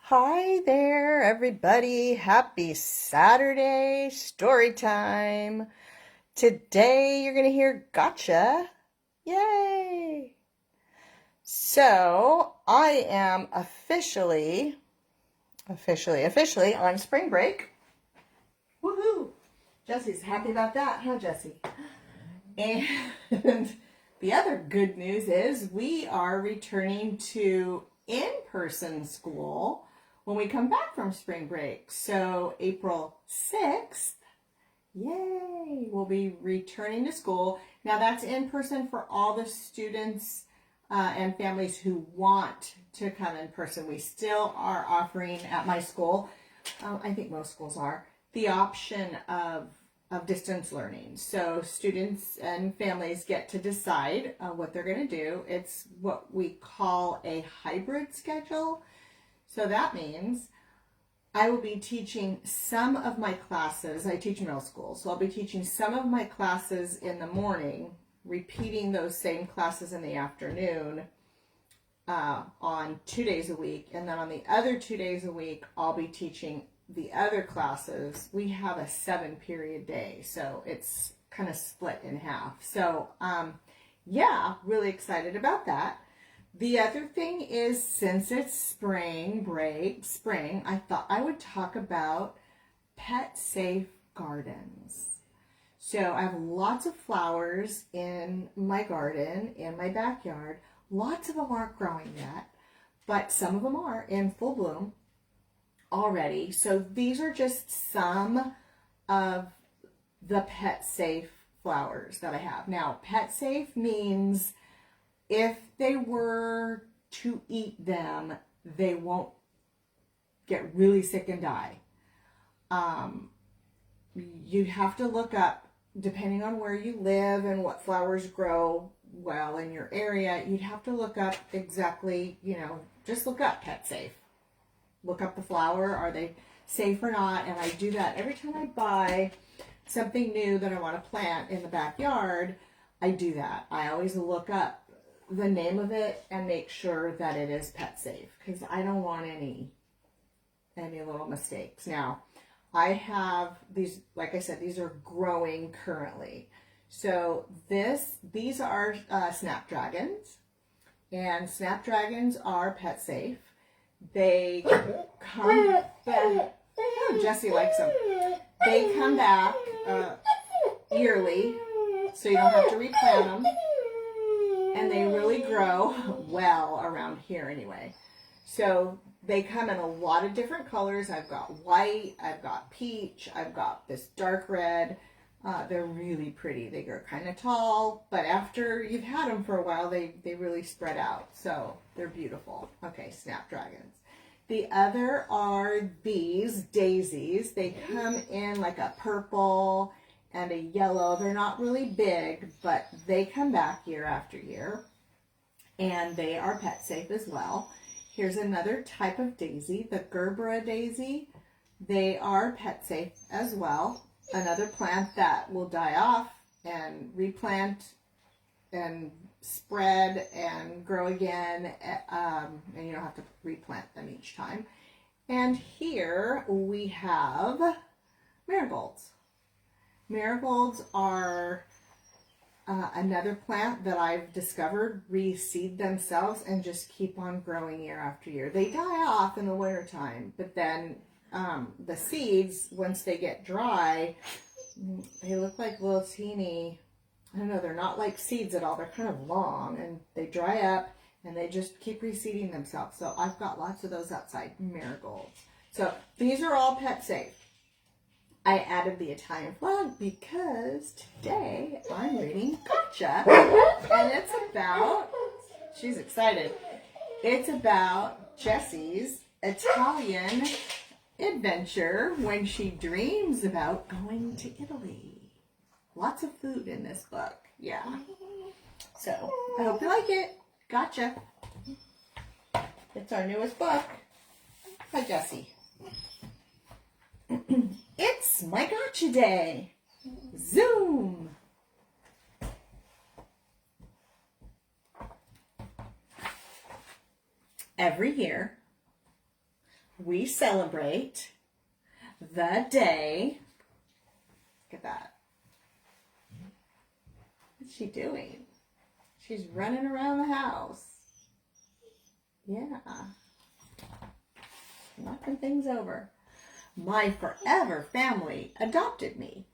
Hi there, everybody. Happy Saturday story time. Today you're going to hear Gotcha. Yay! So, I am officially on spring break. Woohoo! Jesse's happy about that, huh, Jesse? And the other good news is we are returning to in-person school when we come back from spring break. So April 6th, yay, we'll be returning to school. Now that's in person for all the students and families who want to come in person. We still are offering at my school, I think most schools are, the option of distance learning. So students and families get to decide what they're going to do. It's what we call a hybrid schedule. So that means I will be teaching some of my classes. I teach middle school, so I'll be teaching some of my classes in the morning, repeating those same classes in the afternoon on 2 days a week. And then on the other 2 days a week, I'll be teaching the other classes. We have a 7-period day, so it's kind of split in half. So yeah, really excited about that. The other thing is, since it's spring, I thought I would talk about pet safe gardens. So I have lots of flowers in my garden, in my backyard. Lots of them aren't growing yet, but some of them are in full bloom already. So these are just some of the pet safe flowers that I have. Now, pet safe means if they were to eat them, they won't get really sick and die. You'd have to look up, depending on where you live and what flowers grow well in your area, you'd have to look up exactly, just look up pet safe. Look up the flower, are they safe or not? And I do that every time I buy something new that I want to plant in the backyard. I do that. I always look up the name of it and make sure that it is pet safe, because I don't want any little mistakes. Now, I have these, like I said, these are growing currently. So these are Snapdragons, and Snapdragons are pet safe. They come back. Oh, Jesse likes them. They come back yearly, so you don't have to replant them. And they really grow well around here anyway. So they come in a lot of different colors. I've got white, I've got peach, I've got this dark red. They're really pretty. They grow kind of tall, but after you've had them for a while, they really spread out. So they're beautiful. Okay, Snapdragons. The other are these daisies. They come in like a purple and a yellow. They're not really big, but they come back year after year, and they are pet safe as well. Here's another type of daisy, the Gerbera daisy. They are pet safe as well. Another plant that will die off and replant and spread and grow again, and you don't have to replant them each time. And here we have marigolds. Marigolds are another plant that I've discovered reseed themselves and just keep on growing year after year. They die off in the wintertime, but then the seeds, once they get dry, they look like little teeny, I don't know, they're not like seeds at all. They're kind of long, and they dry up and they just keep reseeding themselves. So I've got lots of those outside, marigolds. So these are all pet safe. I added the Italian flag because today I'm reading Gotcha, and it's about, she's excited, it's about Jessie's Italian adventure when she dreams about going to Italy. Lots of food in this book, yeah. So I hope you like it. Gotcha. It's our newest book. Hi, Jessie. It's my Gotcha Day. Zoom. Every year, we celebrate the day. Look at that. What's she doing? She's running around the house. Yeah. Knocking things over. My forever family adopted me.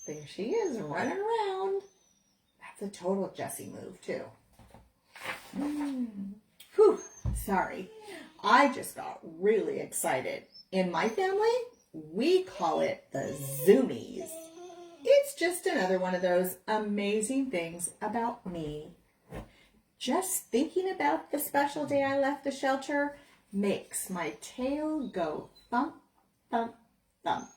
There she is running around. That's a total Jessie move too. Whew, sorry. I just got really excited. In my family, we call it the Zoomies. It's just another one of those amazing things about me. Just thinking about the special day I left the shelter makes my tail go thump, thump, thump.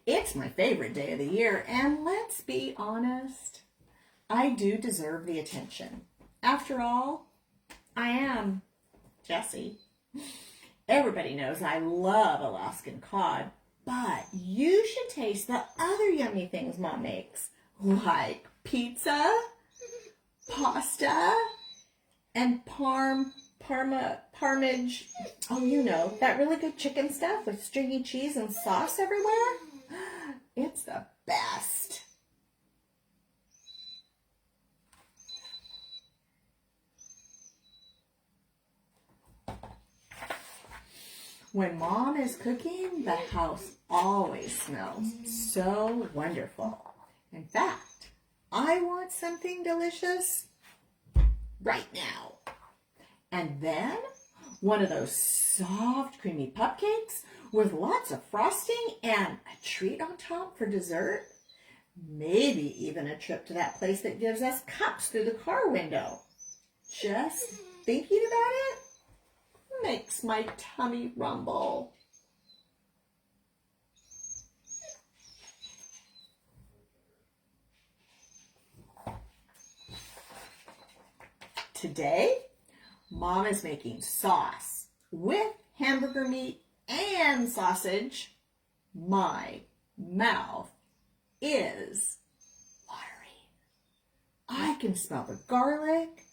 It's my favorite day of the year, and let's be honest, I do deserve the attention. After all, I am Jessie. Everybody knows I love Alaskan cod, but you should taste the other yummy things Mom makes, like pizza, pasta, and parmage. Oh, you know, that really good chicken stuff with stringy cheese and sauce everywhere. It's the best. When Mom is cooking, the house always smells so wonderful. In fact, I want something delicious right now. And then one of those soft, creamy cupcakes with lots of frosting and a treat on top for dessert. Maybe even a trip to that place that gives us cups through the car window. Just thinking about it makes my tummy rumble. Today, Mom is making sauce with hamburger meat and sausage. My mouth is watering. I can smell the garlic,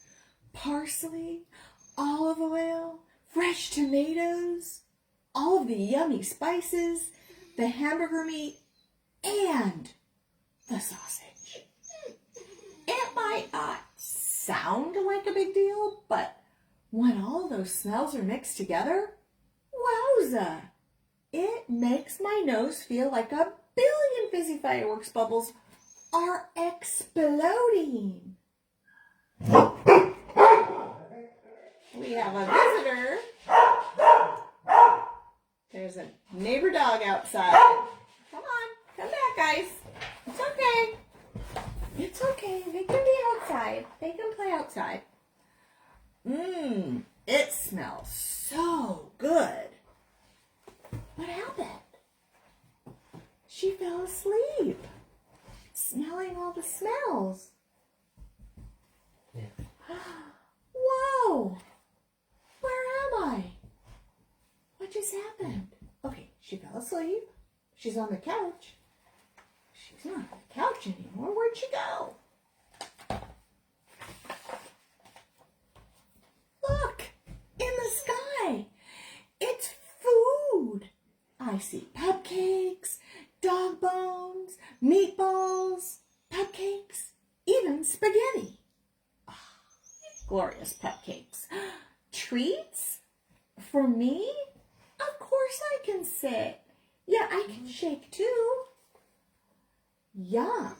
parsley, olive oil, fresh tomatoes, all of the yummy spices, the hamburger meat, and the sausage. It might not sound like a big deal, but when all those smells are mixed together, wowza! It makes my nose feel like 1 billion fizzy fireworks bubbles are exploding. We have a visitor. There's a neighbor dog outside. Come on, come back, guys. It's okay. It's okay. They can be outside. They can play outside. It smells so good. What happened? She fell asleep, smelling all the smells. Yeah. Whoa! Where am I? What just happened? Okay, she fell asleep. She's on the couch. She's not on the couch anymore. Where'd she go? Look! In the sky! It's food! I see cupcakes, dog bones, meatballs, cupcakes, even spaghetti. Glorious cupcakes. Treats? For me? Of course I can sit. Yeah, I can shake too. Yum.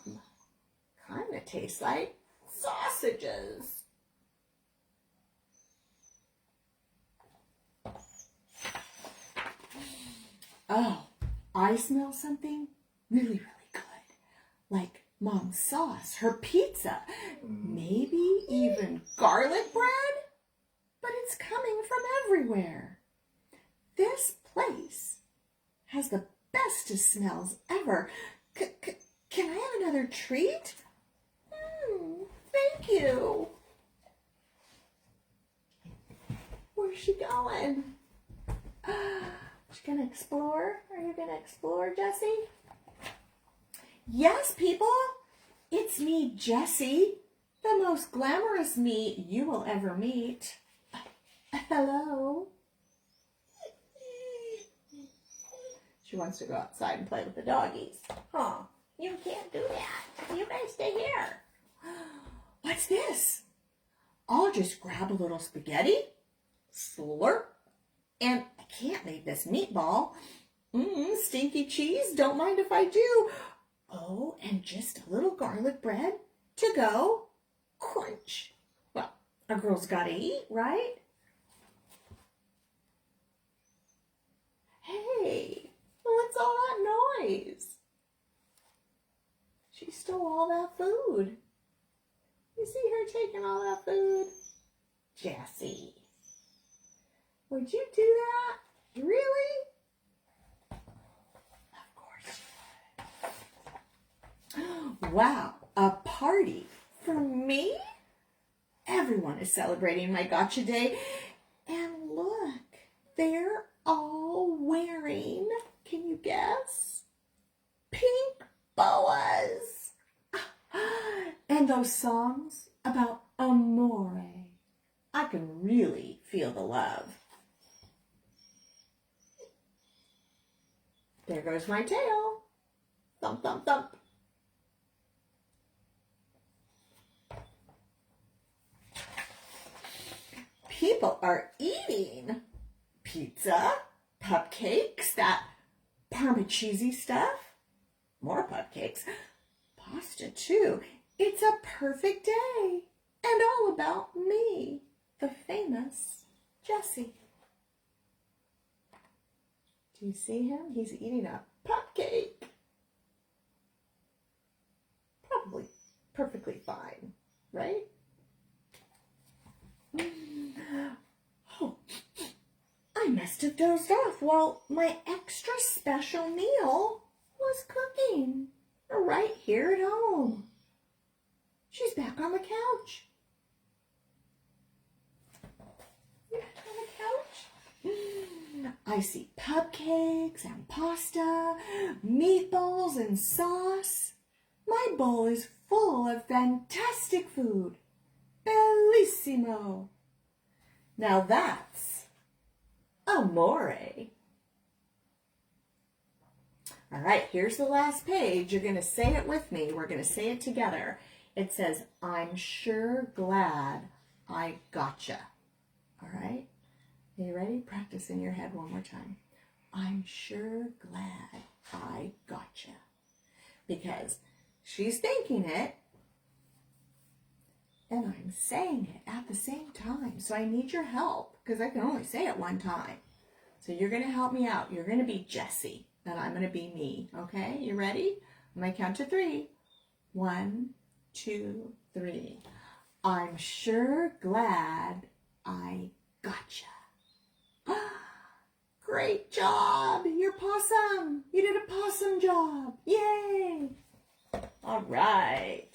Kind of tastes like sausages. Oh, I smell something really, really good. Like Mom's sauce, her pizza, maybe even garlic bread. But it's coming from everywhere. This place has the bestest smells ever. Can I have another treat? Thank you. Where's she going? She's gonna explore? Are you gonna explore, Jessie? Yes, people, it's me, Jessie, the most glamorous me you will ever meet. Hello. She wants to go outside and play with the doggies. Huh, you can't do that. You guys stay here. What's this? I'll just grab a little spaghetti, slurp, and I can't leave this meatball. Stinky cheese, don't mind if I do. Oh, and just a little garlic bread to go. Crunch. Well, a girl's gotta eat, right? Hey, what's all that noise? She stole all that food. You see her taking all that food? Jessie, would you do that? Really? Of course you would. Wow, a party for me? Everyone is celebrating my gotcha day. And look, they're all wearing, can you guess? Pink boas. And those songs about amore. I can really feel the love. There goes my tail. Thump, thump, thump. People are eating pizza, cupcakes, that parmigiani stuff, more cupcakes, pasta too. It's a perfect day and all about me, the famous Jessie. Do you see him? He's eating a cupcake. Probably perfectly fine, right? Oh, I must have dozed off while my extra special meal was cooking right here at home. She's back on the couch. You back on the couch? I see cupcakes and pasta, meatballs and sauce. My bowl is full of fantastic food. Bellissimo. Now that's amore. All right, here's the last page. You're going to say it with me. We're going to say it together. It says, I'm sure glad I gotcha. All right? Are you ready? Practice in your head one more time. I'm sure glad I gotcha. Because she's thinking it, and I'm saying it at the same time. So I need your help, because I can only say it one time. So you're going to help me out. You're going to be Jessie, and I'm going to be me. Okay? You ready? I'm going to count to 3. 1, 2, 3. I'm sure glad I gotcha. Great job. You're possum. You did a possum job. Yay. All right.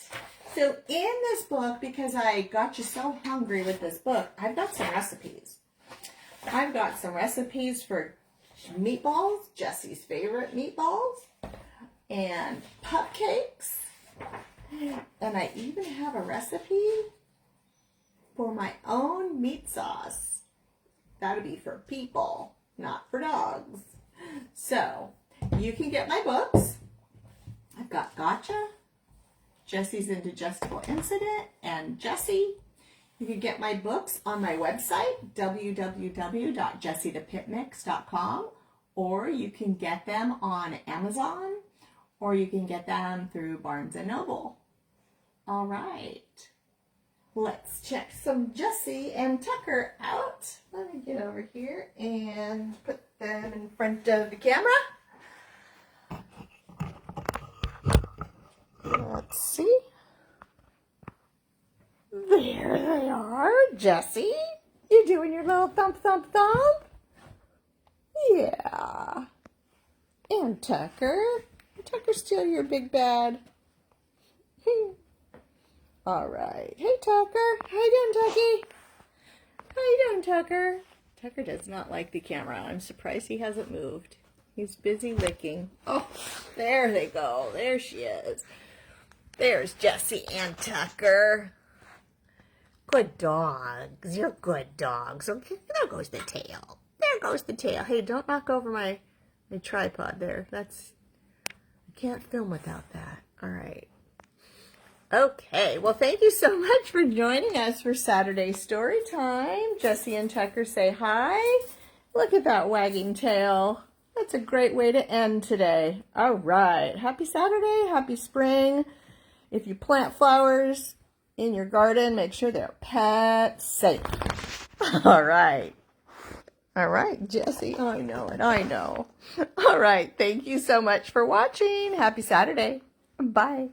So in this book, because I got you so hungry with this book, I've got some recipes. I've got some recipes for meatballs, Jessie's favorite meatballs, and cupcakes. And I even have a recipe for my own meat sauce. That'll be for people, not for dogs. So you can get my books. I've got Gotcha, Jessie's Indigestible Incident, and Jessie. You can get my books on my website, www.jessiethepitmix.com, or you can get them on Amazon, or you can get them through Barnes & Noble. All right. Let's check some Jessie and Tucker out. Let me get over here and put them in front of the camera. Let's see. There they are. Jessie, you doing your little thump, thump, thump? Yeah. And Tucker. Tucker's still your big bad. All right. Hey, Tucker. How you doing, Tucky? How you doing, Tucker? Tucker does not like the camera. I'm surprised he hasn't moved. He's busy licking. Oh, there they go. There she is. There's Jessie and Tucker. Good dogs. You're good dogs. Okay, there goes the tail. There goes the tail. Hey, don't knock over my tripod there. I can't film without that. All right. Okay, well, thank you so much for joining us for Saturday Story Time. Jessie and Tucker say hi. Look at that wagging tail. That's a great way to end today. All right, happy Saturday, happy spring. If you plant flowers in your garden, make sure they're pet safe. All right. All right, Jessie, I know it, I know. All right, thank you so much for watching. Happy Saturday. Bye.